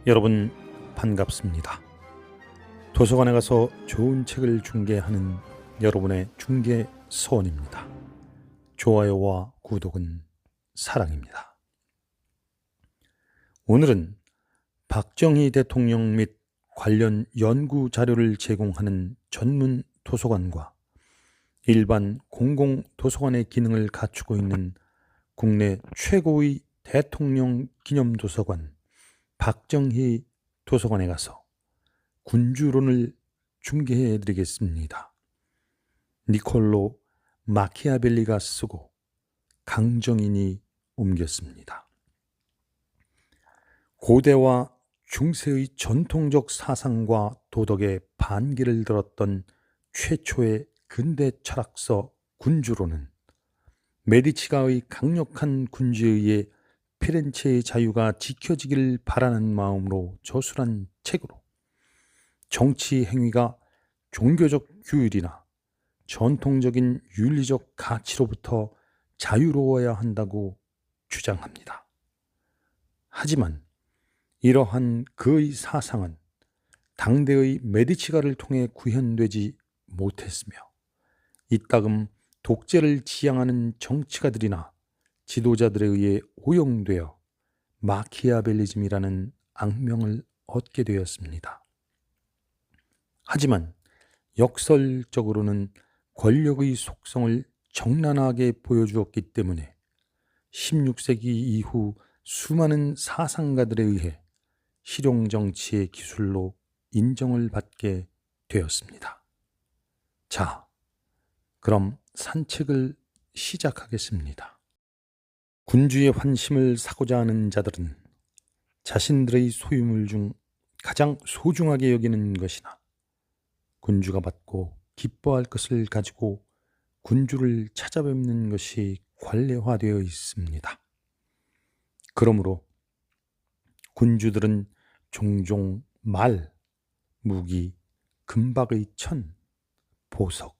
여러분 반갑습니다. 도서관에 가서 좋은 책을 중개하는 여러분의 중개 서원입니다. 좋아요와 구독은 사랑입니다. 오늘은 박정희 대통령 및 관련 연구 자료를 제공하는 전문 도서관과 일반 공공 도서관의 기능을 갖추고 있는 국내 최고의 대통령 기념도서관 박정희 도서관에 가서 군주론을 중개해 드리겠습니다. 니콜로 마키아벨리가 쓰고 강정인이 옮겼습니다. 고대와 중세의 전통적 사상과 도덕의 반기를 들었던 최초의 근대 철학서 군주론은 메디치가의 강력한 군주에 의해 피렌체의 자유가 지켜지길 바라는 마음으로 저술한 책으로 정치 행위가 종교적 규율이나 전통적인 윤리적 가치로부터 자유로워야 한다고 주장합니다. 하지만 이러한 그의 사상은 당대의 메디치가를 통해 구현되지 못했으며 이따금 독재를 지향하는 정치가들이나 지도자들에 의해 오용되어 마키아벨리즘이라는 악명을 얻게 되었습니다. 하지만 역설적으로는 권력의 속성을 적나라하게 보여주었기 때문에 16세기 이후 수많은 사상가들에 의해 실용정치의 기술로 인정을 받게 되었습니다. 자, 그럼 산책을 시작하겠습니다. 군주의 환심을 사고자 하는 자들은 자신들의 소유물 중 가장 소중하게 여기는 것이나 군주가 받고 기뻐할 것을 가지고 군주를 찾아뵙는 것이 관례화되어 있습니다. 그러므로 군주들은 종종 말, 무기, 금박의 천, 보석,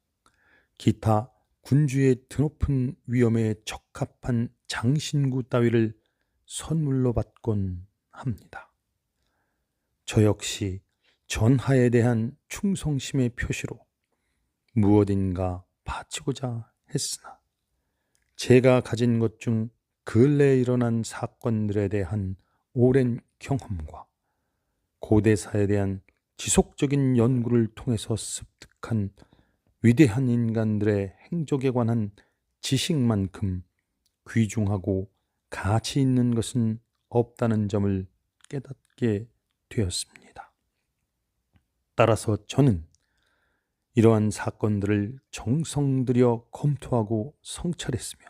기타 군주의 드높은 위엄에 적합한 장신구 따위를 선물로 받곤 합니다. 저 역시 전하에 대한 충성심의 표시로 무엇인가 바치고자 했으나 제가 가진 것 중 근래에 일어난 사건들에 대한 오랜 경험과 고대사에 대한 지속적인 연구를 통해서 습득한 위대한 인간들의 행적에 관한 지식만큼 귀중하고 가치 있는 것은 없다는 점을 깨닫게 되었습니다. 따라서 저는 이러한 사건들을 정성 들여 검토하고 성찰했으며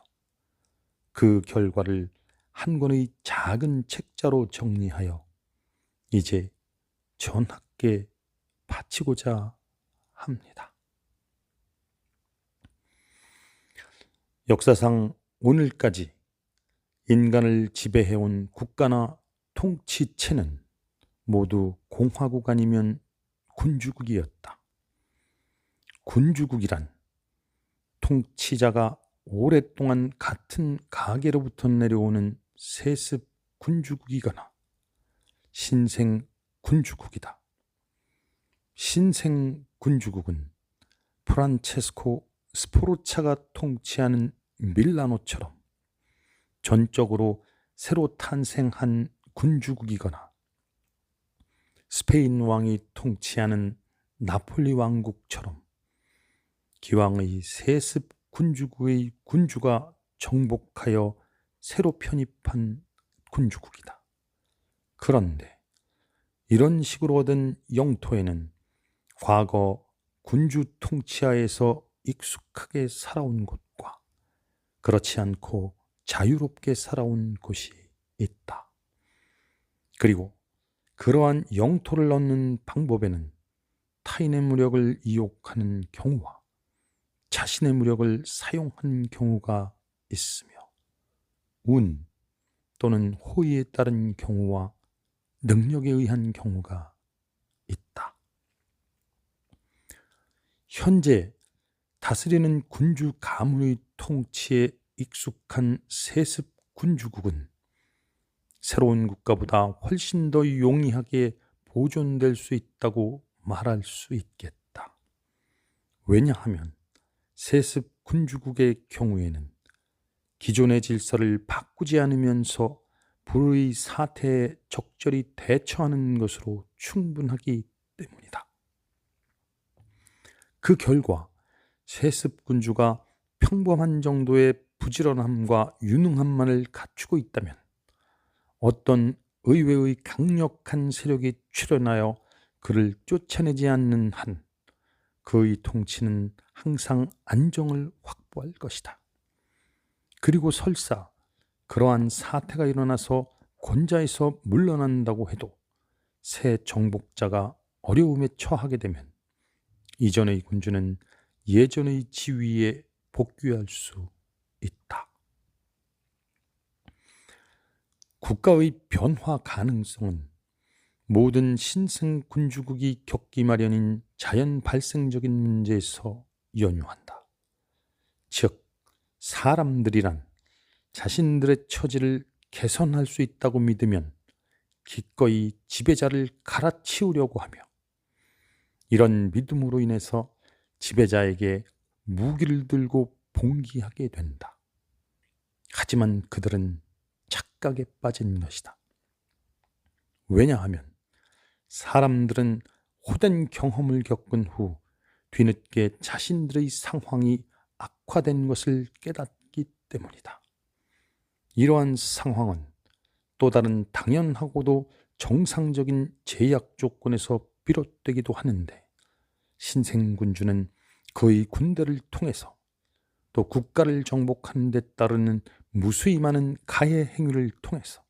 그 결과를 한 권의 작은 책자로 정리하여 이제 전하께 바치고자 합니다. 역사상 오늘까지 인간을 지배해온 국가나 통치체는 모두 공화국 아니면 군주국이었다. 군주국이란 통치자가 오랫동안 같은 가계로부터 내려오는 세습 군주국이거나 신생 군주국이다. 신생 군주국은 프란체스코 스포르차가 통치하는 밀라노처럼 전적으로 새로 탄생한 군주국이거나 스페인 왕이 통치하는 나폴리 왕국처럼 기왕의 세습 군주국의 군주가 정복하여 새로 편입한 군주국이다. 그런데 이런 식으로 얻은 영토에는 과거 군주 통치하에서 익숙하게 살아온 곳과 그렇지 않고 자유롭게 살아온 곳이 있다. 그리고 그러한 영토를 얻는 방법에는 타인의 무력을 이용하는 경우와 자신의 무력을 사용하는 경우가 있으며 운 또는 호의에 따른 경우와 능력에 의한 경우가 있다. 현재 다스리는 군주 가문의 통치에 익숙한 세습 군주국은 새로운 국가보다 훨씬 더 용이하게 보존될 수 있다고 말할 수 있겠다. 왜냐하면 세습 군주국의 경우에는 기존의 질서를 바꾸지 않으면서 불의 사태에 적절히 대처하는 것으로 충분하기 때문이다. 그 결과 세습 군주가 평범한 정도의 부지런함과 유능함만을 갖추고 있다면 어떤 의외의 강력한 세력이 출현하여 그를 쫓아내지 않는 한 그의 통치는 항상 안정을 확보할 것이다. 그리고 설사 그러한 사태가 일어나서 권좌에서 물러난다고 해도 새 정복자가 어려움에 처하게 되면 이전의 군주는 예전의 지위에 복귀할 수 있다. 국가의 변화 가능성은 모든 신생 군주국이 겪기 마련인 자연 발생적인 문제에서 연유한다. 즉, 사람들이란 자신들의 처지를 개선할 수 있다고 믿으면 기꺼이 지배자를 갈아치우려고 하며 이런 믿음으로 인해서 지배자에게 무기를 들고 봉기하게 된다. 하지만 그들은 착각에 빠진 것이다. 왜냐하면 사람들은 호된 경험을 겪은 후 뒤늦게 자신들의 상황이 악화된 것을 깨닫기 때문이다. 이러한 상황은 또 다른 당연하고도 정상적인 제약 조건에서 비롯되기도 하는데 신생군주는 그의 군대를 통해서 또 국가를 정복하는 데 따르는 무수히 많은 가해 행위를 통해서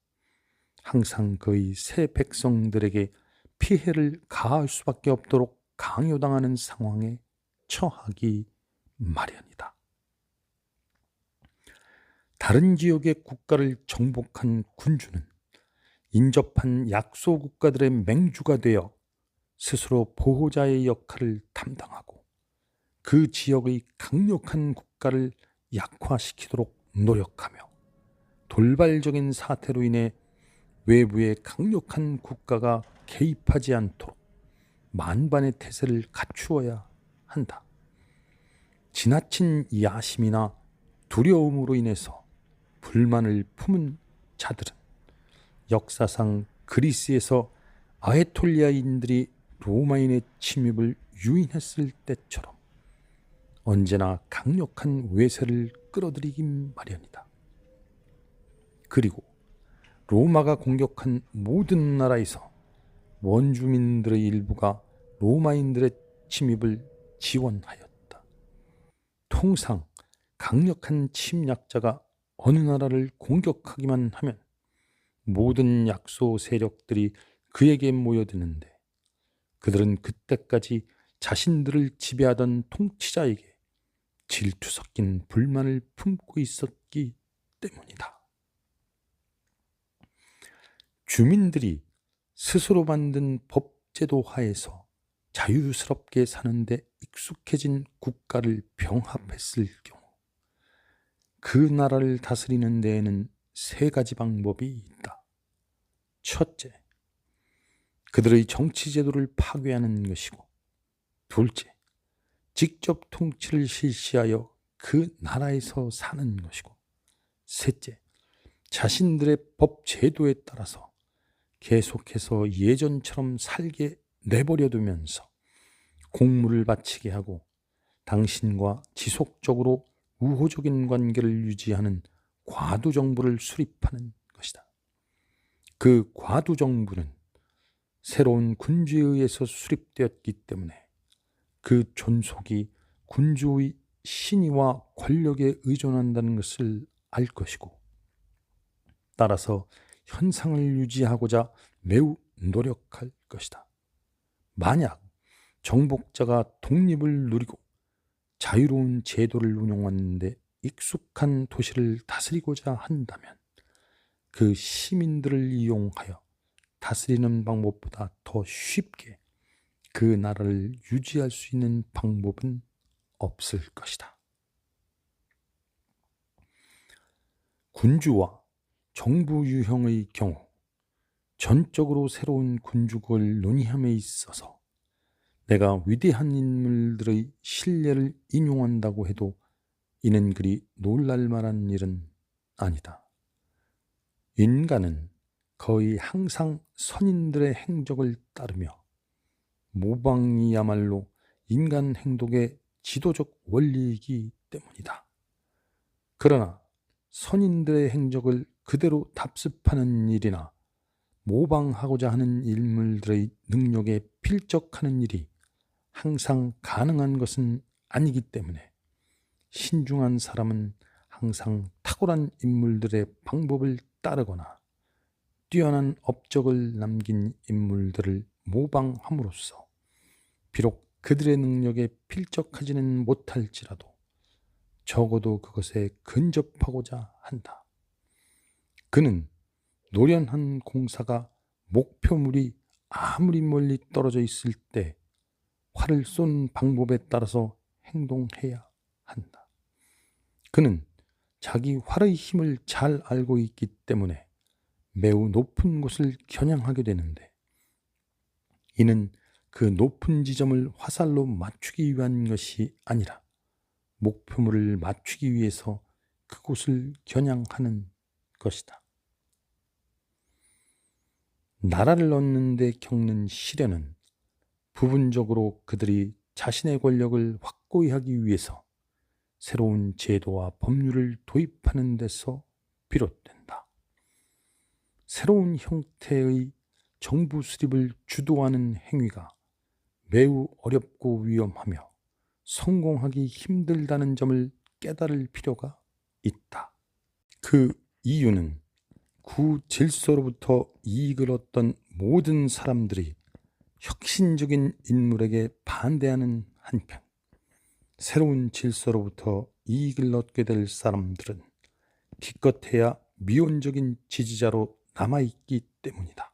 항상 그의 새 백성들에게 피해를 가할 수밖에 없도록 강요당하는 상황에 처하기 마련이다. 다른 지역의 국가를 정복한 군주는 인접한 약소 국가들의 맹주가 되어 스스로 보호자의 역할을 담당하고 그 지역의 강력한 국가를 약화시키도록 노력하며 돌발적인 사태로 인해 외부의 강력한 국가가 개입하지 않도록 만반의 태세를 갖추어야 한다. 지나친 야심이나 두려움으로 인해서 불만을 품은 자들은 역사상 그리스에서 아에톨리아인들이 로마인의 침입을 유인했을 때처럼 언제나 강력한 외세를 끌어들이기 마련이다. 그리고 로마가 공격한 모든 나라에서 원주민들의 일부가 로마인들의 침입을 지원하였다. 통상 강력한 침략자가 어느 나라를 공격하기만 하면 모든 약소 세력들이 그에게 모여드는데 그들은 그때까지 자신들을 지배하던 통치자에게 질투 섞인 불만을 품고 있었기 때문이다. 주민들이 스스로 만든 법제도 하에서 자유스럽게 사는데 익숙해진 국가를 병합했을 경우 그 나라를 다스리는 데에는 세 가지 방법이 있다. 첫째, 그들의 정치 제도를 파괴하는 것이고, 둘째, 직접 통치를 실시하여 그 나라에서 사는 것이고, 셋째, 자신들의 법 제도에 따라서 계속해서 예전처럼 살게 내버려 두면서 공물을 바치게 하고 당신과 지속적으로 우호적인 관계를 유지하는 과두정부를 수립하는 것이다. 그 과두정부는 새로운 군주에 의해서 수립되었기 때문에 그 존속이 군주의 신의와 권력에 의존한다는 것을 알 것이고 따라서 현상을 유지하고자 매우 노력할 것이다. 만약 정복자가 독립을 누리고 자유로운 제도를 운영하는데 익숙한 도시를 다스리고자 한다면 그 시민들을 이용하여 다스리는 방법보다 더 쉽게 그 나라를 유지할 수 있는 방법은 없을 것이다. 군주와 정부 유형의 경우 전적으로 새로운 군주국을 논의함에 있어서 내가 위대한 인물들의 신례를 인용한다고 해도 이는 그리 놀랄 만한 일은 아니다. 인간은 거의 항상 선인들의 행적을 따르며 모방이야말로 인간 행동의 지도적 원리이기 때문이다. 그러나 선인들의 행적을 그대로 답습하는 일이나 모방하고자 하는 인물들의 능력에 필적하는 일이 항상 가능한 것은 아니기 때문에 신중한 사람은 항상 탁월한 인물들의 방법을 따르거나 뛰어난 업적을 남긴 인물들을 모방함으로써 비록 그들의 능력에 필적하지는 못할지라도 적어도 그것에 근접하고자 한다. 그는 노련한 공사가 목표물이 아무리 멀리 떨어져 있을 때 활을 쏜 방법에 따라서 행동해야 한다. 그는 자기 활의 힘을 잘 알고 있기 때문에 매우 높은 곳을 겨냥하게 되는데 이는 그 높은 지점을 화살로 맞추기 위한 것이 아니라 목표물을 맞추기 위해서 그곳을 겨냥하는 것이다. 나라를 얻는 데 겪는 시련은 부분적으로 그들이 자신의 권력을 확고히 하기 위해서 새로운 제도와 법률을 도입하는 데서 비롯된다. 새로운 형태의 정부 수립을 주도하는 행위가 매우 어렵고 위험하며 성공하기 힘들다는 점을 깨달을 필요가 있다. 그 이유는 구질서로부터 이익을 얻던 모든 사람들이 혁신적인 인물에게 반대하는 한편 새로운 질서로부터 이익을 얻게 될 사람들은 기껏해야 미온적인 지지자로 남아있기 때문이다.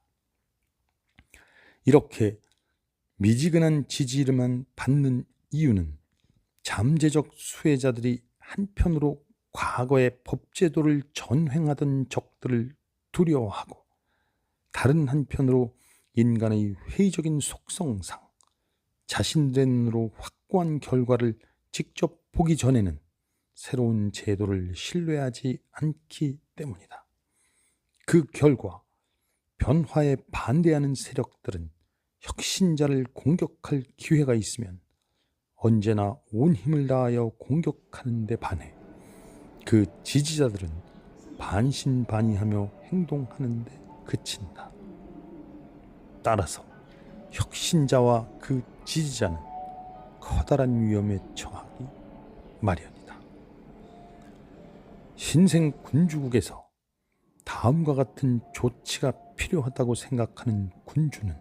이렇게 미지근한 지지를만 받는 이유는 잠재적 수혜자들이 한편으로 과거의 법제도를 전횡하던 적들을 두려워하고 다른 한편으로 인간의 회의적인 속성상 자신들의 눈으로 확고한 결과를 직접 보기 전에는 새로운 제도를 신뢰하지 않기 때문이다. 그 결과 변화에 반대하는 세력들은 혁신자를 공격할 기회가 있으면 언제나 온 힘을 다하여 공격하는 데 반해 그 지지자들은 반신반의하며 행동하는 데 그친다. 따라서 혁신자와 그 지지자는 커다란 위험에 처하기 마련이다. 신생 군주국에서 다음과 같은 조치가 필요하다고 생각하는 군주는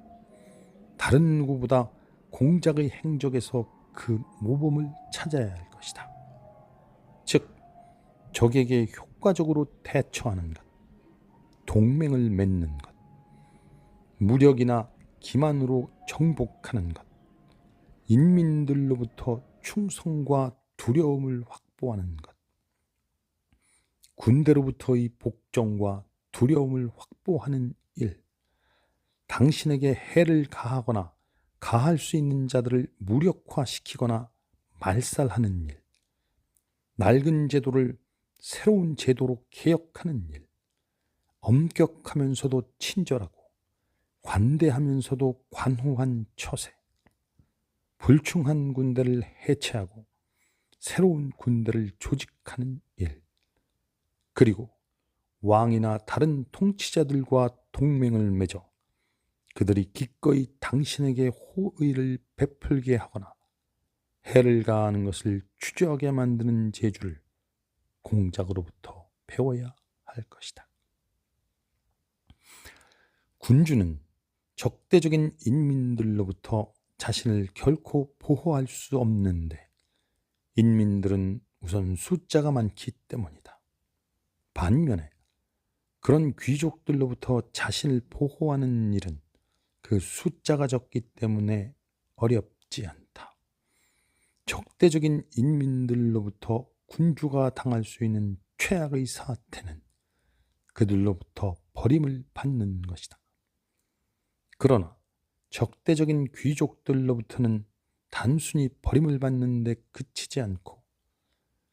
다른 누구보다 공작의 행적에서 그 모범을 찾아야 할 것이다. 즉, 적에게 효과적으로 대처하는 것, 동맹을 맺는 것, 무력이나 기만으로 정복하는 것, 인민들로부터 충성과 두려움을 확보하는 것, 군대로부터의 복종과 두려움을 확보하는 일, 당신에게 해를 가하거나 가할 수 있는 자들을 무력화시키거나 말살하는 일, 낡은 제도를 새로운 제도로 개혁하는 일, 엄격하면서도 친절하고 관대하면서도 관호한 처세, 불충한 군대를 해체하고 새로운 군대를 조직하는 일, 그리고 왕이나 다른 통치자들과 동맹을 맺어 그들이 기꺼이 당신에게 호의를 베풀게 하거나 해를 가하는 것을 주저하게 만드는 재주를 공작으로부터 배워야 할 것이다. 군주는 적대적인 인민들로부터 자신을 결코 보호할 수 없는데 인민들은 우선 숫자가 많기 때문이다. 반면에 그런 귀족들로부터 자신을 보호하는 일은 그 숫자가 적기 때문에 어렵지 않다. 적대적인 인민들로부터 군주가 당할 수 있는 최악의 사태는 그들로부터 버림을 받는 것이다. 그러나 적대적인 귀족들로부터는 단순히 버림을 받는 데 그치지 않고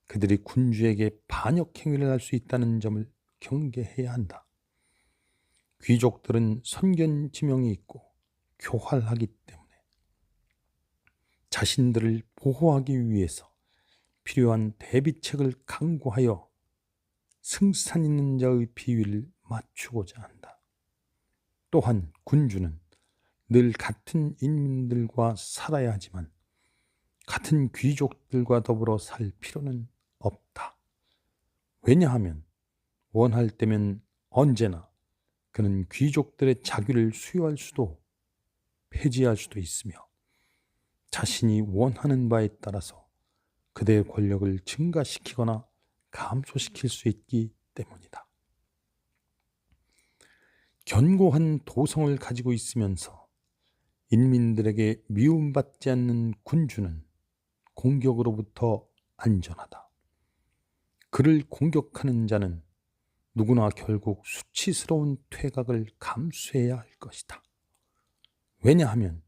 그들이 군주에게 반역 행위를 할 수 있다는 점을 경계해야 한다. 귀족들은 선견 지명이 있고 교활하기 때문에 자신들을 보호하기 위해서 필요한 대비책을 강구하여 승산 있는 자의 비위를 맞추고자 한다. 또한 군주는 늘 같은 인민들과 살아야 하지만 같은 귀족들과 더불어 살 필요는 없다. 왜냐하면 원할 때면 언제나 그는 귀족들의 자귀를 수여할 수도 폐지할 수도 있으며 자신이 원하는 바에 따라서 그대의 권력을 증가시키거나 감소시킬 수 있기 때문이다. 견고한 도성을 가지고 있으면서 인민들에게 미움받지 않는 군주는 공격으로부터 안전하다. 그를 공격하는 자는 누구나 결국 수치스러운 퇴각을 감수해야 할 것이다. 왜냐하면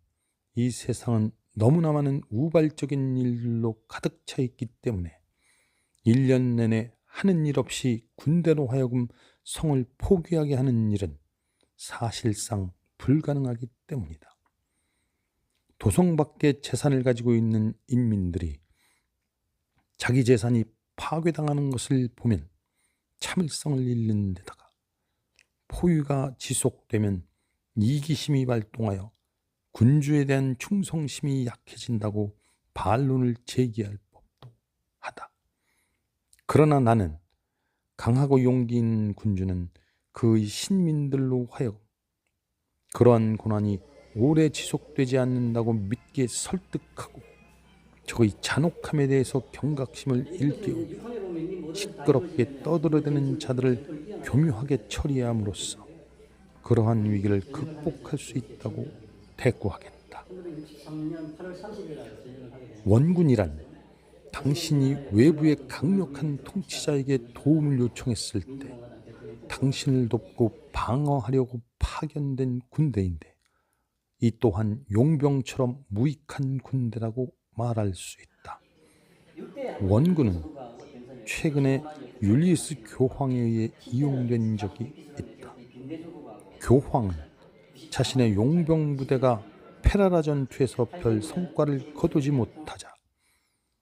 이 세상은 너무나 많은 우발적인 일들로 가득 차 있기 때문에 1년 내내 하는 일 없이 군대로 하여금 성을 포기하게 하는 일은 사실상 불가능하기 때문이다. 도성 밖에 재산을 가지고 있는 인민들이 자기 재산이 파괴당하는 것을 보면 참을성을 잃는 데다가 포유가 지속되면 이기심이 발동하여 군주에 대한 충성심이 약해진다고 반론을 제기할 법도 하다. 그러나 나는 강하고 용기 있는 군주는 그의 신민들로 하여금 그러한 고난이 오래 지속되지 않는다고 믿게 설득하고 저의 잔혹함에 대해서 경각심을 일깨우며 시끄럽게 떠들어대는 자들을 교묘하게 처리함으로써 그러한 위기를 극복할 수 있다고 대꾸하겠다. 원군이란 당신이 외부의 강력한 통치자에게 도움을 요청했을 때 당신을 돕고 방어하려고 파견된 군대인데 이 또한 용병처럼 무익한 군대라고 말할 수 있다. 원군은 최근에 율리우스 교황에 의해 이용된 적이 있다. 교황은 자신의 용병 부대가 페라라 전투에서 별 성과를 거두지 못하자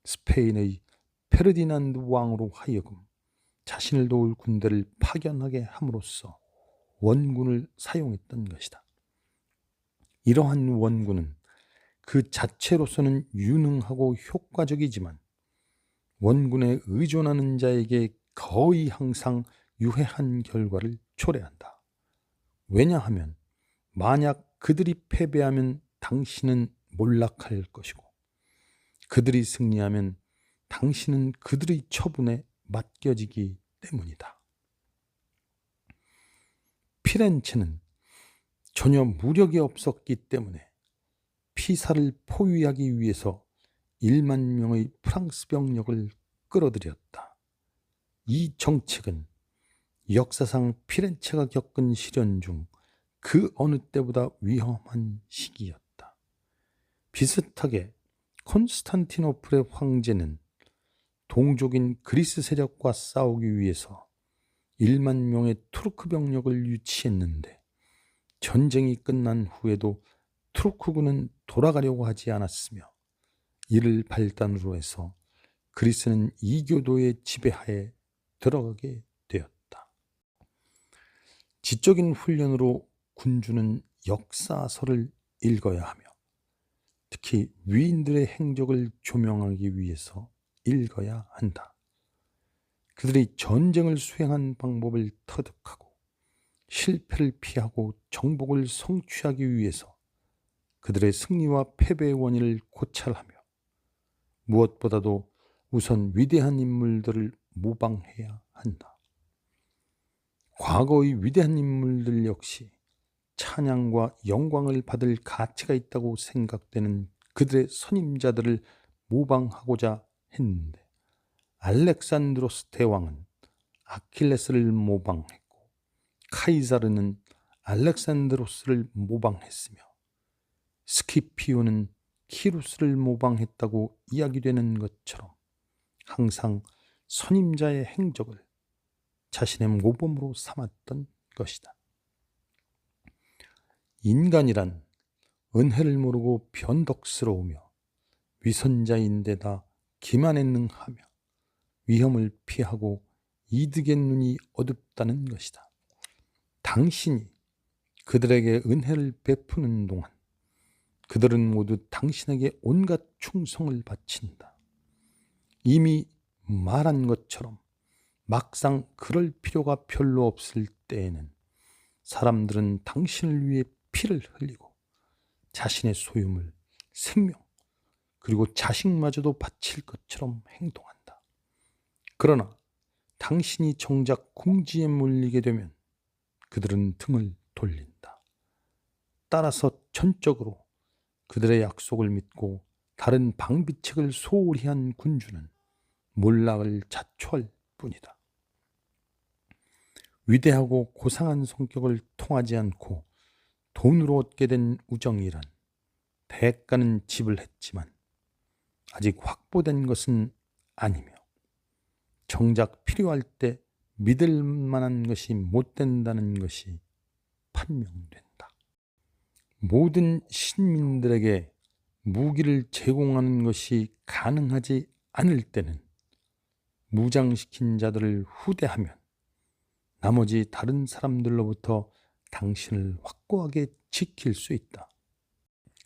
스페인의 페르디난드 왕으로 하여금 자신을 도울 군대를 파견하게 함으로써 원군을 사용했던 것이다. 이러한 원군은 그 자체로서는 유능하고 효과적이지만 원군에 의존하는 자에게 거의 항상 유해한 결과를 초래한다. 왜냐하면 만약 그들이 패배하면 당신은 몰락할 것이고 그들이 승리하면 당신은 그들의 처분에 맡겨지기 때문이다. 피렌체는 전혀 무력이 없었기 때문에 피사를 포위하기 위해서 1만 명의 프랑스 병력을 끌어들였다. 이 정책은 역사상 피렌체가 겪은 시련 중 그 어느 때보다 위험한 시기였다. 비슷하게 콘스탄티노플의 황제는 동족인 그리스 세력과 싸우기 위해서 1만 명의 투르크 병력을 유치했는데 전쟁이 끝난 후에도 투르크군은 돌아가려고 하지 않았으며 이를 발단으로 해서 그리스는 이교도의 지배하에 들어가게 되었다. 지적인 훈련으로 군주는 역사서를 읽어야 하며 특히 위인들의 행적을 조명하기 위해서 읽어야 한다. 그들이 전쟁을 수행한 방법을 터득하고 실패를 피하고 정복을 성취하기 위해서 그들의 승리와 패배의 원인을 고찰하며 무엇보다도 우선 위대한 인물들을 모방해야 한다. 과거의 위대한 인물들 역시 찬양과 영광을 받을 가치가 있다고 생각되는 그들의 선임자들을 모방하고자 했는데 알렉산드로스 대왕은 아킬레스를 모방했고 카이사르는 알렉산드로스를 모방했으며 스키피오는 키루스를 모방했다고 이야기되는 것처럼 항상 선임자의 행적을 자신의 모범으로 삼았던 것이다. 인간이란 은혜를 모르고 변덕스러우며 위선자인데다 기만행하며 위험을 피하고 이득의 눈이 어둡다는 것이다. 당신이 그들에게 은혜를 베푸는 동안 그들은 모두 당신에게 온갖 충성을 바친다. 이미 말한 것처럼 막상 그럴 필요가 별로 없을 때에는 사람들은 당신을 위해 피를 흘리고 자신의 소유물, 생명, 그리고 자식마저도 바칠 것처럼 행동한다. 그러나 당신이 정작 궁지에 몰리게 되면 그들은 등을 돌린다. 따라서 전적으로 그들의 약속을 믿고 다른 방비책을 소홀히 한 군주는 몰락을 자초할 뿐이다. 위대하고 고상한 성격을 통하지 않고 돈으로 얻게 된 우정이란 대가는 지불했지만 아직 확보된 것은 아니며 정작 필요할 때 믿을 만한 것이 못 된다는 것이 판명된다. 모든 신민들에게 무기를 제공하는 것이 가능하지 않을 때는 무장시킨 자들을 후대하면 나머지 다른 사람들로부터 당신을 확고하게 지킬 수 있다.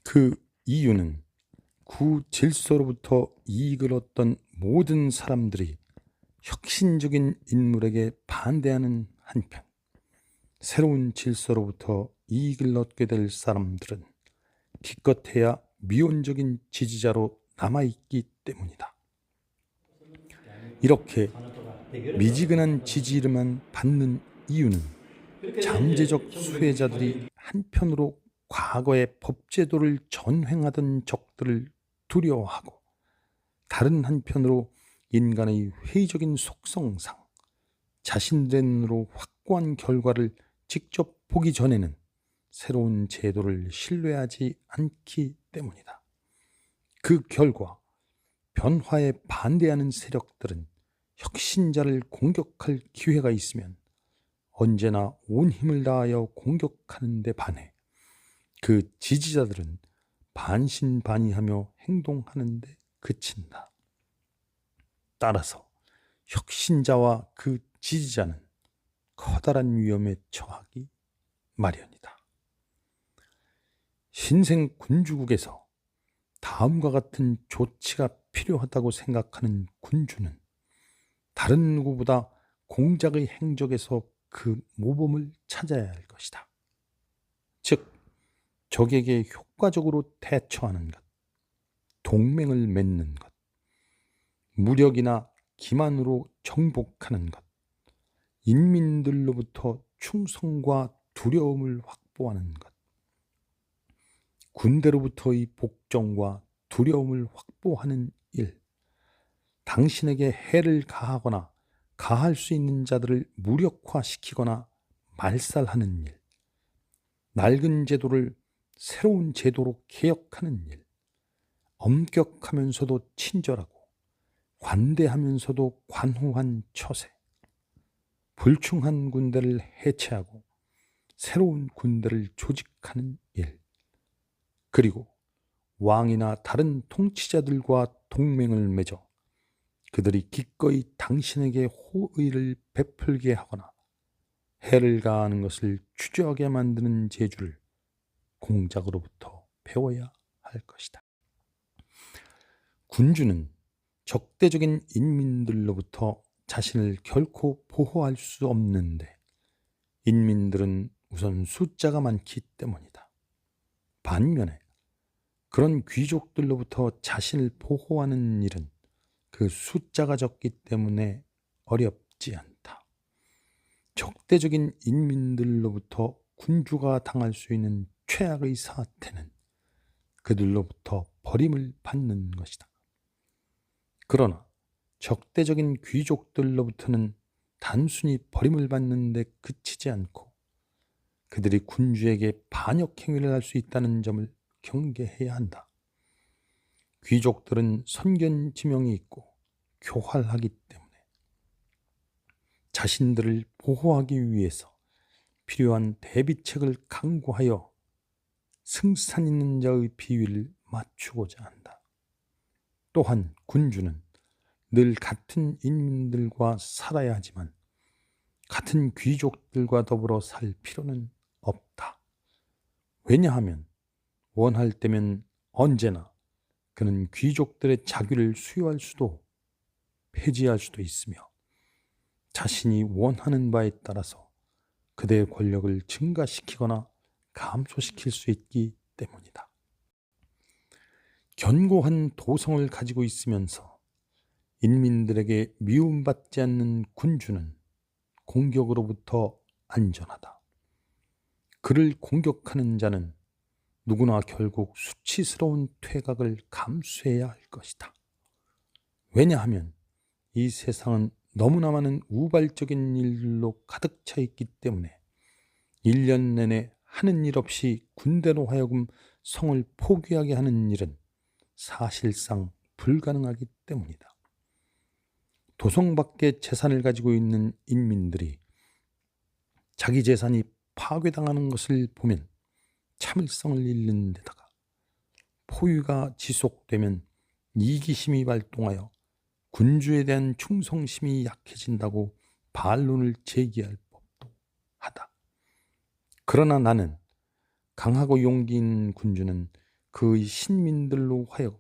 그 이유는 구질서로부터 이익을 얻던 모든 사람들이 혁신적인 인물에게 반대하는 한편 새로운 질서로부터 이익을 얻게 될 사람들은 기껏해야 미온적인 지지자로 남아있기 때문이다. 이렇게 미지근한 지지를만 받는 이유는 잠재적 수혜자들이 한편으로 과거의 법제도를 전횡하던 적들을 두려워하고 다른 한편으로 인간의 회의적인 속성상 자신들의 눈으로 확고한 결과를 직접 보기 전에는 새로운 제도를 신뢰하지 않기 때문이다. 그 결과 변화에 반대하는 세력들은 혁신자를 공격할 기회가 있으면 언제나 온 힘을 다하여 공격하는 데 반해 그 지지자들은 반신반의하며 행동하는 데 그친다. 따라서 혁신자와 그 지지자는 커다란 위험에 처하기 마련이다. 신생 군주국에서 다음과 같은 조치가 필요하다고 생각하는 군주는 다른 누구보다 공작의 행적에서 그 모범을 찾아야 할 것이다. 즉, 적에게 효과적으로 대처하는 것, 동맹을 맺는 것, 무력이나 기만으로 정복하는 것, 인민들로부터 충성과 두려움을 확보하는 것, 군대로부터의 복종과 두려움을 확보하는 일, 당신에게 해를 가하거나 가할 수 있는 자들을 무력화시키거나 말살하는 일, 낡은 제도를 새로운 제도로 개혁하는 일, 엄격하면서도 친절하고 관대하면서도 관호한 처세, 불충한 군대를 해체하고 새로운 군대를 조직하는 일, 그리고 왕이나 다른 통치자들과 동맹을 맺어 그들이 기꺼이 당신에게 호의를 베풀게 하거나 해를 가하는 것을 주저하게 만드는 재주를 공작으로부터 배워야 할 것이다. 군주는 적대적인 인민들로부터 자신을 결코 보호할 수 없는데 인민들은 우선 숫자가 많기 때문이다. 반면에 그런 귀족들로부터 자신을 보호하는 일은 그 숫자가 적기 때문에 어렵지 않다. 적대적인 인민들로부터 군주가 당할 수 있는 최악의 사태는 그들로부터 버림을 받는 것이다. 그러나 적대적인 귀족들로부터는 단순히 버림을 받는 데 그치지 않고 그들이 군주에게 반역 행위를 할 수 있다는 점을 경계해야 한다. 귀족들은 선견 지명이 있고 교활하기 때문에 자신들을 보호하기 위해서 필요한 대비책을 강구하여 승산 있는 자의 비위를 맞추고자 한다. 또한 군주는 늘 같은 인민들과 살아야 하지만 같은 귀족들과 더불어 살 필요는 없다. 왜냐하면 원할 때면 언제나 그는 귀족들의 자귀를 수여할 수도 폐지할 수도 있으며 자신이 원하는 바에 따라서 그대의 권력을 증가시키거나 감소시킬 수 있기 때문이다. 견고한 도성을 가지고 있으면서 인민들에게 미움받지 않는 군주는 공격으로부터 안전하다. 그를 공격하는 자는 누구나 결국 수치스러운 퇴각을 감수해야 할 것이다. 왜냐하면 이 세상은 너무나 많은 우발적인 일들로 가득 차 있기 때문에 1년 내내 하는 일 없이 군대로 하여금 성을 포기하게 하는 일은 사실상 불가능하기 때문이다. 도성 밖에 재산을 가지고 있는 인민들이 자기 재산이 파괴당하는 것을 보면 참을성을 잃는 데다가 포유가 지속되면 이기심이 발동하여 군주에 대한 충성심이 약해진다고 반론을 제기할 법도 하다. 그러나 나는 강하고 용기 있는 군주는 그의 신민들로 하여금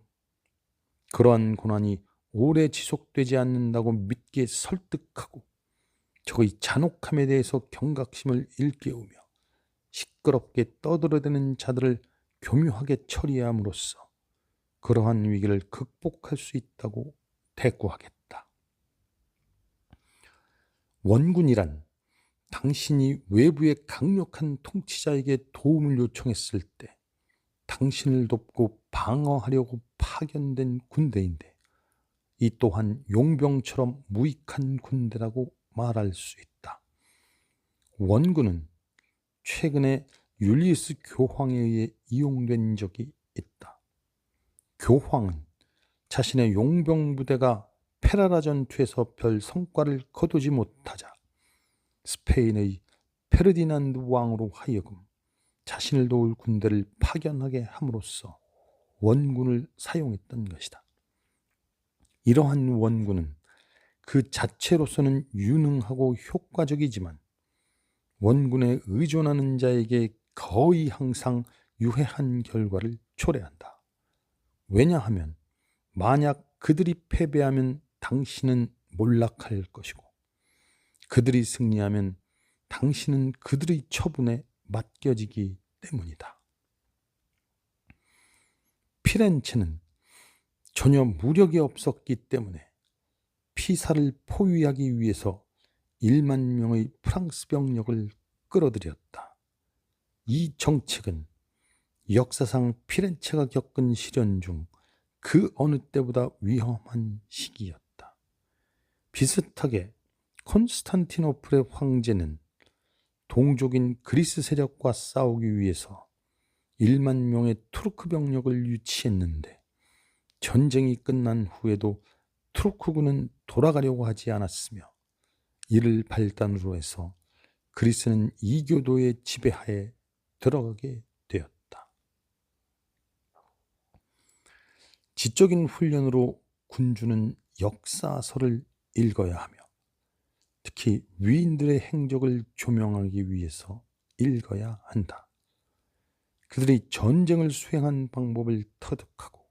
그러한 고난이 오래 지속되지 않는다고 믿게 설득하고 적의 잔혹함에 대해서 경각심을 일깨우며 시끄럽게 떠들어대는 자들을 교묘하게 처리함으로써 그러한 위기를 극복할 수 있다고 대꾸하겠다. 원군이란 당신이 외부의 강력한 통치자에게 도움을 요청했을 때 당신을 돕고 방어하려고 파견된 군대인데 이 또한 용병처럼 무익한 군대라고 말할 수 있다. 원군은 최근에 율리우스 교황에 의해 이용된 적이 있다. 교황은 자신의 용병 부대가 페라라 전투에서 별 성과를 거두지 못하자 스페인의 페르디난드 왕으로 하여금 자신을 도울 군대를 파견하게 함으로써 원군을 사용했던 것이다. 이러한 원군은 그 자체로서는 유능하고 효과적이지만 원군에 의존하는 자에게 거의 항상 유해한 결과를 초래한다. 왜냐하면 만약 그들이 패배하면 당신은 몰락할 것이고 그들이 승리하면 당신은 그들의 처분에 맡겨지기 때문이다. 피렌체는 전혀 무력이 없었기 때문에 피사를 포위하기 위해서 1만 명의 프랑스 병력을 끌어들였다. 이 정책은 역사상 피렌체가 겪은 시련 중 그 어느 때보다 위험한 시기였다. 비슷하게 콘스탄티노플의 황제는 동족인 그리스 세력과 싸우기 위해서 1만 명의 투르크 병력을 유치했는데 전쟁이 끝난 후에도 투르크군은 돌아가려고 하지 않았으며 이를 발단으로 해서 그리스는 이교도의 지배하에 들어가게 되었다. 지적인 훈련으로 군주는 역사서를 읽어야 하며 특히 위인들의 행적을 조명하기 위해서 읽어야 한다. 그들이 전쟁을 수행한 방법을 터득하고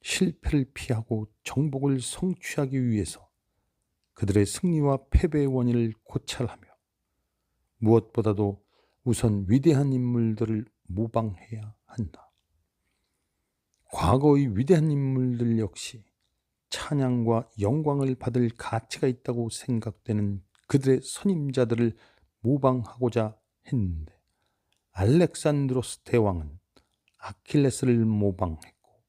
실패를 피하고 정복을 성취하기 위해서 그들의 승리와 패배의 원인을 고찰하며 무엇보다도 우선 위대한 인물들을 모방해야 한다. 과거의 위대한 인물들 역시 찬양과 영광을 받을 가치가 있다고 생각되는 그들의 선임자들을 모방하고자 했는데 알렉산드로스 대왕은 아킬레스를 모방했고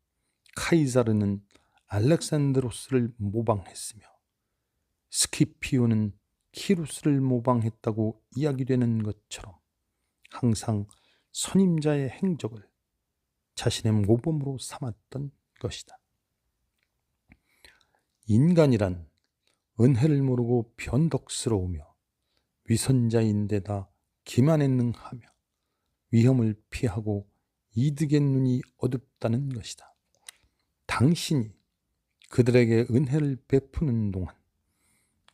카이사르는 알렉산드로스를 모방했으며 스키피오는 키루스를 모방했다고 이야기되는 것처럼 항상 선임자의 행적을 자신의 모범으로 삼았던 것이다. 인간이란 은혜를 모르고 변덕스러우며 위선자인데다 기만에 능하며 위험을 피하고 이득의 눈이 어둡다는 것이다. 당신이 그들에게 은혜를 베푸는 동안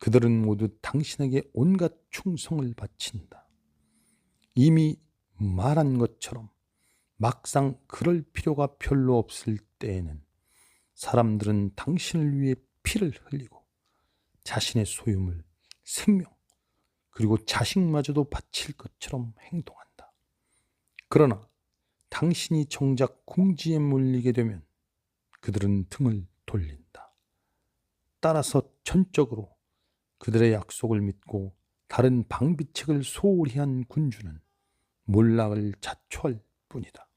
그들은 모두 당신에게 온갖 충성을 바친다. 이미 말한 것처럼 막상 그럴 필요가 별로 없을 때에는 사람들은 당신을 위해 피를 흘리고 자신의 소유물, 생명, 그리고 자식마저도 바칠 것처럼 행동한다. 그러나 당신이 정작 궁지에 몰리게 되면 그들은 등을 돌린다. 따라서 전적으로 그들의 약속을 믿고 다른 방비책을 소홀히 한 군주는 몰락을 자초할 뿐이다.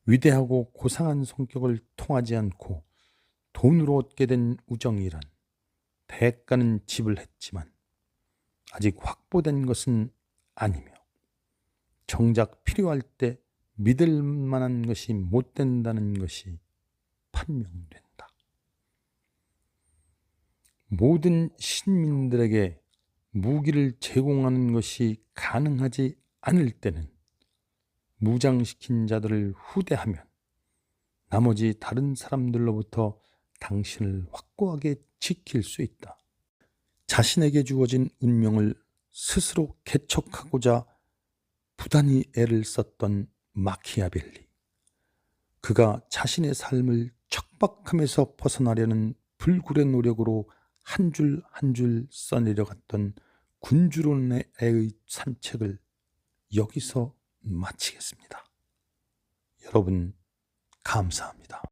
위대하고 고상한 성격을 통하지 않고 돈으로 얻게 된 우정이란 대가는 지불했지만 아직 확보된 것은 아니며 정작 필요할 때 믿을 만한 것이 못 된다는 것이 판명된다. 모든 신민들에게 무기를 제공하는 것이 가능하지 않을 때는 무장시킨 자들을 후대하면 나머지 다른 사람들로부터 당신을 확고하게 지킬 수 있다. 자신에게 주어진 운명을 스스로 개척하고자 부단히 애를 썼던 마키아벨리. 그가 자신의 삶을 척박함에서 벗어나려는 불굴의 노력으로 한 줄 한 줄 써내려갔던 군주론의 산책을 여기서 마치겠습니다. 여러분, 감사합니다.